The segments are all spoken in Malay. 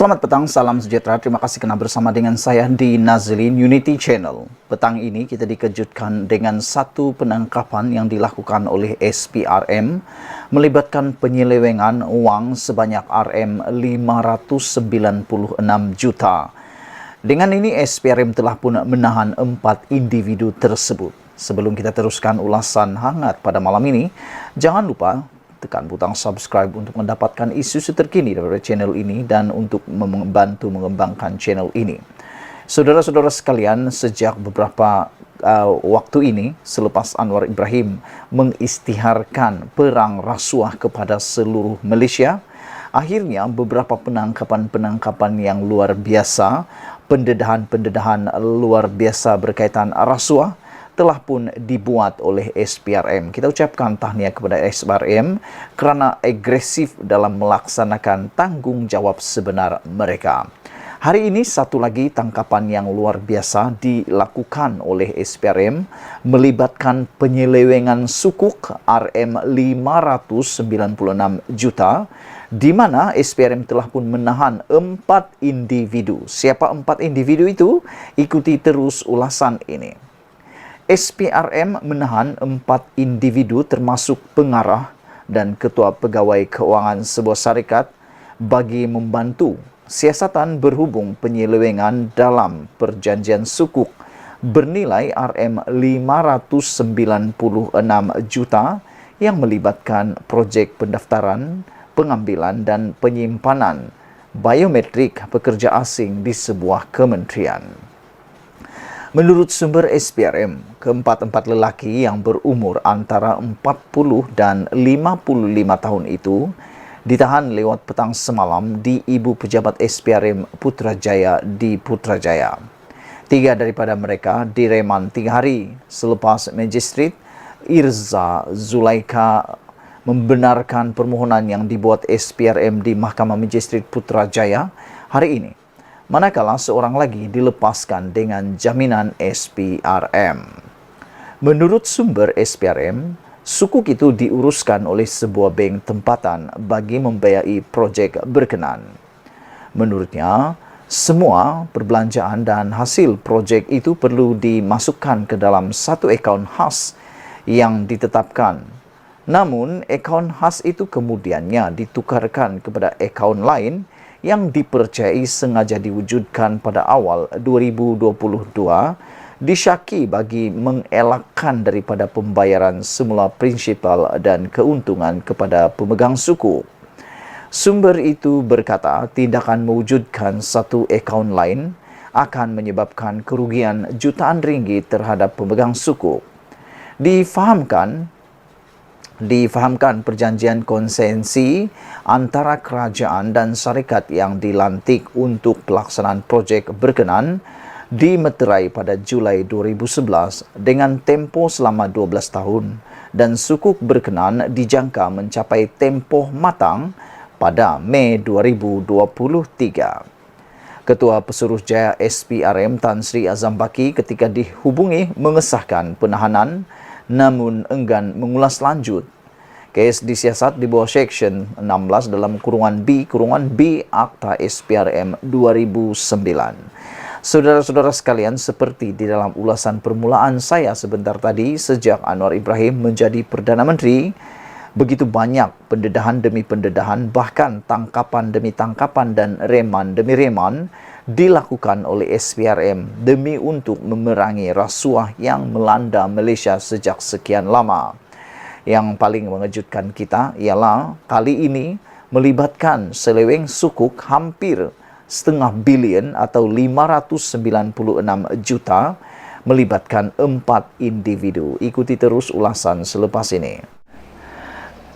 Selamat petang, salam sejahtera. Terima kasih kerana bersama dengan saya di Nazlin Unity Channel. Petang ini kita dikejutkan dengan satu penangkapan yang dilakukan oleh SPRM melibatkan penyelewengan uang sebanyak Rm596 juta. Dengan ini SPRM telah pun menahan 4 individu tersebut. Sebelum kita teruskan ulasan hangat pada malam ini, jangan lupa tekan butang subscribe untuk mendapatkan isu-isu terkini dari channel ini dan untuk membantu mengembangkan channel ini. Saudara-saudara sekalian, sejak beberapa waktu ini, selepas Anwar Ibrahim mengisytiharkan perang rasuah kepada seluruh Malaysia, akhirnya beberapa penangkapan-penangkapan yang luar biasa, pendedahan-pendedahan luar biasa berkaitan rasuah, telah pun dibuat oleh SPRM. Kita ucapkan tahniah kepada SPRM kerana agresif dalam melaksanakan tanggungjawab sebenar mereka. Hari ini satu lagi tangkapan yang luar biasa dilakukan oleh SPRM melibatkan penyelewengan sukuk Rm596 juta, di mana SPRM telah pun menahan 4 individu. Siapa 4 individu itu? Ikuti terus ulasan ini. SPRM menahan 4 individu termasuk pengarah dan ketua pegawai keuangan sebuah syarikat bagi membantu siasatan berhubung penyelewengan dalam perjanjian sukuk bernilai Rm596 juta yang melibatkan projek pendaftaran, pengambilan dan penyimpanan biometrik pekerja asing di sebuah kementerian. Menurut sumber SPRM, keempat-empat lelaki yang berumur antara 40 dan 55 tahun itu ditahan lewat petang semalam di Ibu Pejabat SPRM Putrajaya di Putrajaya. 3 daripada mereka direman 3 hari selepas Magistrat Irza Zulaika membenarkan permohonan yang dibuat SPRM di Mahkamah Magistrat Putrajaya hari ini. Manakala seorang lagi dilepaskan dengan jaminan SPRM. Menurut sumber SPRM, sukuk itu diuruskan oleh sebuah bank tempatan bagi membiayai projek berkenan. Menurutnya, semua perbelanjaan dan hasil projek itu perlu dimasukkan ke dalam satu akaun khas yang ditetapkan. Namun, akaun khas itu kemudiannya ditukarkan kepada akaun lain yang dipercayai sengaja diwujudkan pada awal 2022 disyaki bagi mengelakkan daripada pembayaran semula prinsipal dan keuntungan kepada pemegang suku. Sumber itu berkata tindakan mewujudkan satu akaun lain akan menyebabkan kerugian jutaan ringgit terhadap pemegang suku. Difahamkan perjanjian konsensi antara kerajaan dan syarikat yang dilantik untuk pelaksanaan projek berkenan dimeterai pada Julai 2011 dengan tempoh selama 12 tahun dan sukuk berkenan dijangka mencapai tempoh matang pada Mei 2023. Ketua Pesuruhjaya SPRM Tan Sri Azam Baki ketika dihubungi mengesahkan penahanan namun enggan mengulas lanjut. Kes disiasat di bawah Seksyen 16 dalam kurungan B Akta SPRM 2009. Saudara-saudara sekalian, seperti di dalam ulasan permulaan saya sebentar tadi, sejak Anwar Ibrahim menjadi Perdana Menteri, begitu banyak pendedahan demi pendedahan, bahkan tangkapan demi tangkapan dan reman demi reman dilakukan oleh SPRM demi untuk memerangi rasuah yang melanda Malaysia sejak sekian lama. Yang paling mengejutkan kita ialah kali ini melibatkan seleweng sukuk hampir setengah bilion atau 596 juta melibatkan 4 individu. Ikuti terus ulasan selepas ini.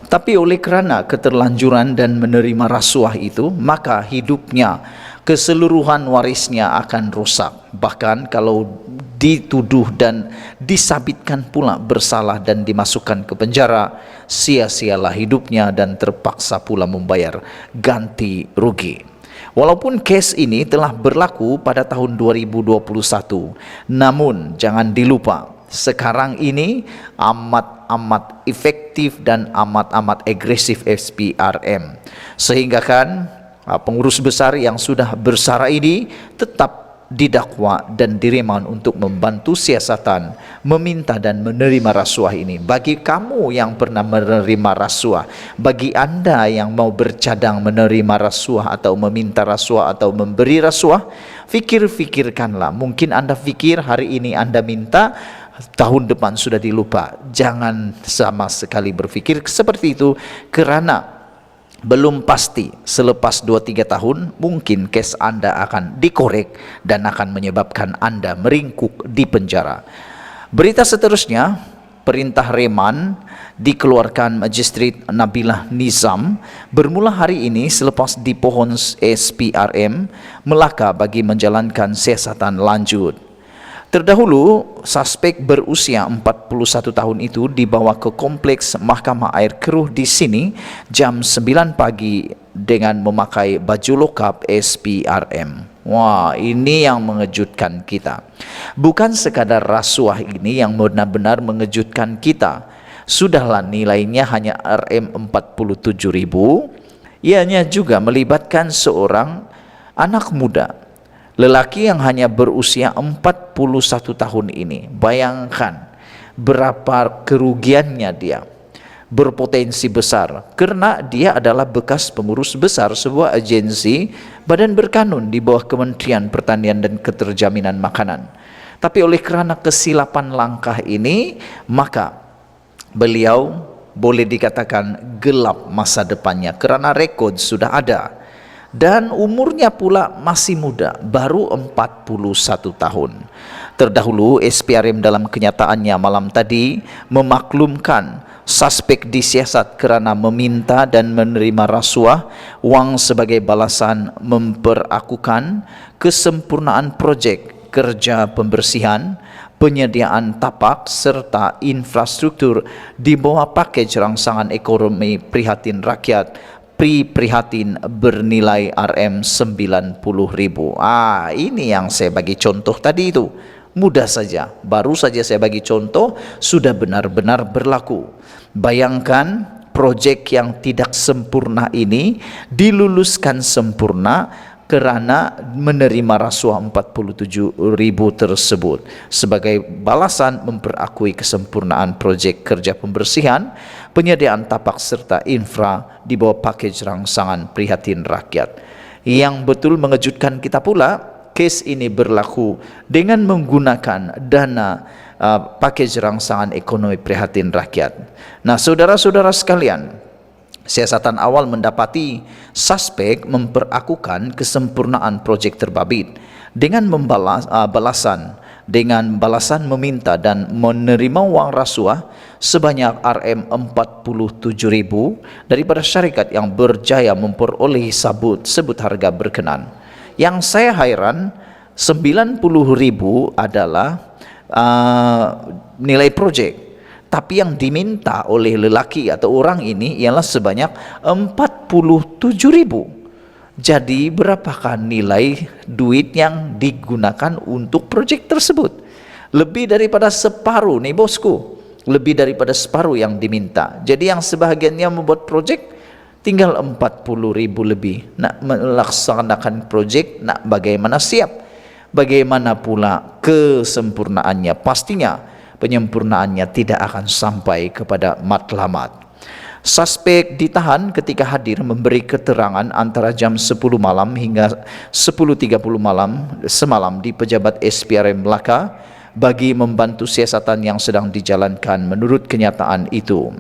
Tapi oleh kerana keterlanjuran dan menerima rasuah itu, maka hidupnya, keseluruhan warisnya akan rosak. Bahkan kalau dituduh dan disabitkan pula bersalah dan dimasukkan ke penjara, sia-sialah hidupnya dan terpaksa pula membayar ganti rugi. Walaupun kes ini telah berlaku pada tahun 2021, namun jangan dilupa, sekarang ini amat efektif dan amat agresif SPRM. Sehingga kan Pengurus besar yang sudah bersara ini tetap didakwa dan direman untuk membantu siasatan meminta dan menerima rasuah ini. Bagi kamu yang pernah menerima rasuah, bagi anda yang mau bercadang menerima rasuah atau meminta rasuah atau memberi rasuah, fikirkanlah. Mungkin anda fikir hari ini anda minta, tahun depan sudah dilupa. Jangan sama sekali berpikir seperti itu, kerana belum pasti selepas 2-3 tahun mungkin kes anda akan dikorek dan akan menyebabkan anda meringkuk di penjara. Berita seterusnya, perintah reman dikeluarkan Magistrate Nabilah Nizam bermula hari ini selepas dipohon SPRM Melaka bagi menjalankan siasatan lanjut. Terdahulu, suspek berusia 41 tahun itu dibawa ke kompleks Mahkamah Air Keruh di sini jam 9 pagi dengan memakai baju lokap SPRM. Wah, ini yang mengejutkan kita. Bukan sekadar rasuah ini yang benar-benar mengejutkan kita. Sudahlah nilainya hanya Rm47.000, ianya juga melibatkan seorang anak muda. Lelaki yang hanya berusia 41 tahun ini, bayangkan berapa kerugiannya dia, berpotensi besar, karena dia adalah bekas pengurus besar sebuah agensi badan berkanun di bawah Kementerian Pertanian dan Keterjaminan Makanan. Tapi oleh kerana kesilapan langkah ini, maka beliau boleh dikatakan gelap masa depannya, kerana rekod sudah ada. Dan umurnya pula masih muda, baru 41 tahun. Terdahulu SPRM dalam kenyataannya malam tadi memaklumkan suspek disiasat kerana meminta dan menerima rasuah wang sebagai balasan memperakukan kesempurnaan projek kerja pembersihan, penyediaan tapak serta infrastruktur di bawah pakej rangsangan ekonomi prihatin rakyat prihatin bernilai Rm90.000. Ini yang saya bagi contoh tadi itu. Mudah saja, baru saja saya bagi contoh, sudah benar-benar berlaku. Bayangkan projek yang tidak sempurna ini diluluskan sempurna kerana menerima rasuah 47.000 tersebut sebagai balasan memperakui kesempurnaan projek kerja pembersihan, penyediaan tapak serta infra di bawah pakej rangsangan prihatin rakyat. Yang betul mengejutkan kita pula, kes ini berlaku dengan menggunakan dana pakej rangsangan ekonomi prihatin rakyat. Nah, saudara-saudara sekalian, siasatan awal mendapati suspek memperakukan kesempurnaan projek terbabit dengan balasan meminta dan menerima wang rasuah sebanyak Rm47.000 daripada syarikat yang berjaya memperolehi sebut harga berkenan. Yang saya hairan, 90.000 adalah nilai projek. Tapi yang diminta oleh lelaki atau orang ini ialah sebanyak 47.000. Jadi berapakah nilai duit yang digunakan untuk projek tersebut? Lebih daripada separuh nih bosku. Lebih daripada separuh yang diminta. Jadi yang sebahagiannya membuat projek tinggal 40.000 lebih. Nak melaksanakan projek, nak bagaimana siap? Bagaimana pula kesempurnaannya? Pastinya penyempurnaannya tidak akan sampai kepada matlamat. Suspek ditahan ketika hadir memberi keterangan antara jam 10 malam hingga 10.30 malam semalam di pejabat SPRM Melaka bagi membantu siasatan yang sedang dijalankan menurut kenyataan itu.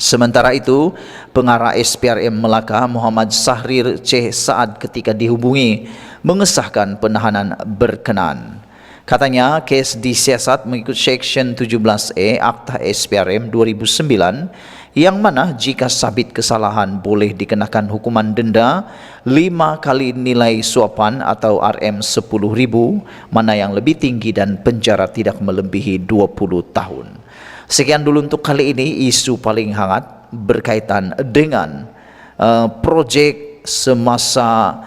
Sementara itu, pengarah SPRM Melaka Muhammad Sahrir C. Saad ketika dihubungi mengesahkan penahanan berkenan. Katanya kes disiasat mengikut Seksyen 17E Akta SPRM 2009 yang mana jika sabit kesalahan boleh dikenakan hukuman denda 5 kali nilai suapan atau Rm10.000, mana yang lebih tinggi, dan penjara tidak melebihi 20 tahun. Sekian dulu untuk kali ini isu paling hangat berkaitan dengan projek semasa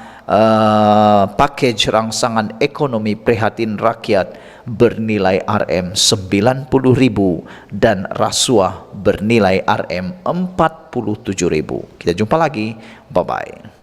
pakej rangsangan ekonomi prihatin rakyat bernilai Rm90.000 dan rasuah bernilai Rm47.000. Kita jumpa lagi, bye bye.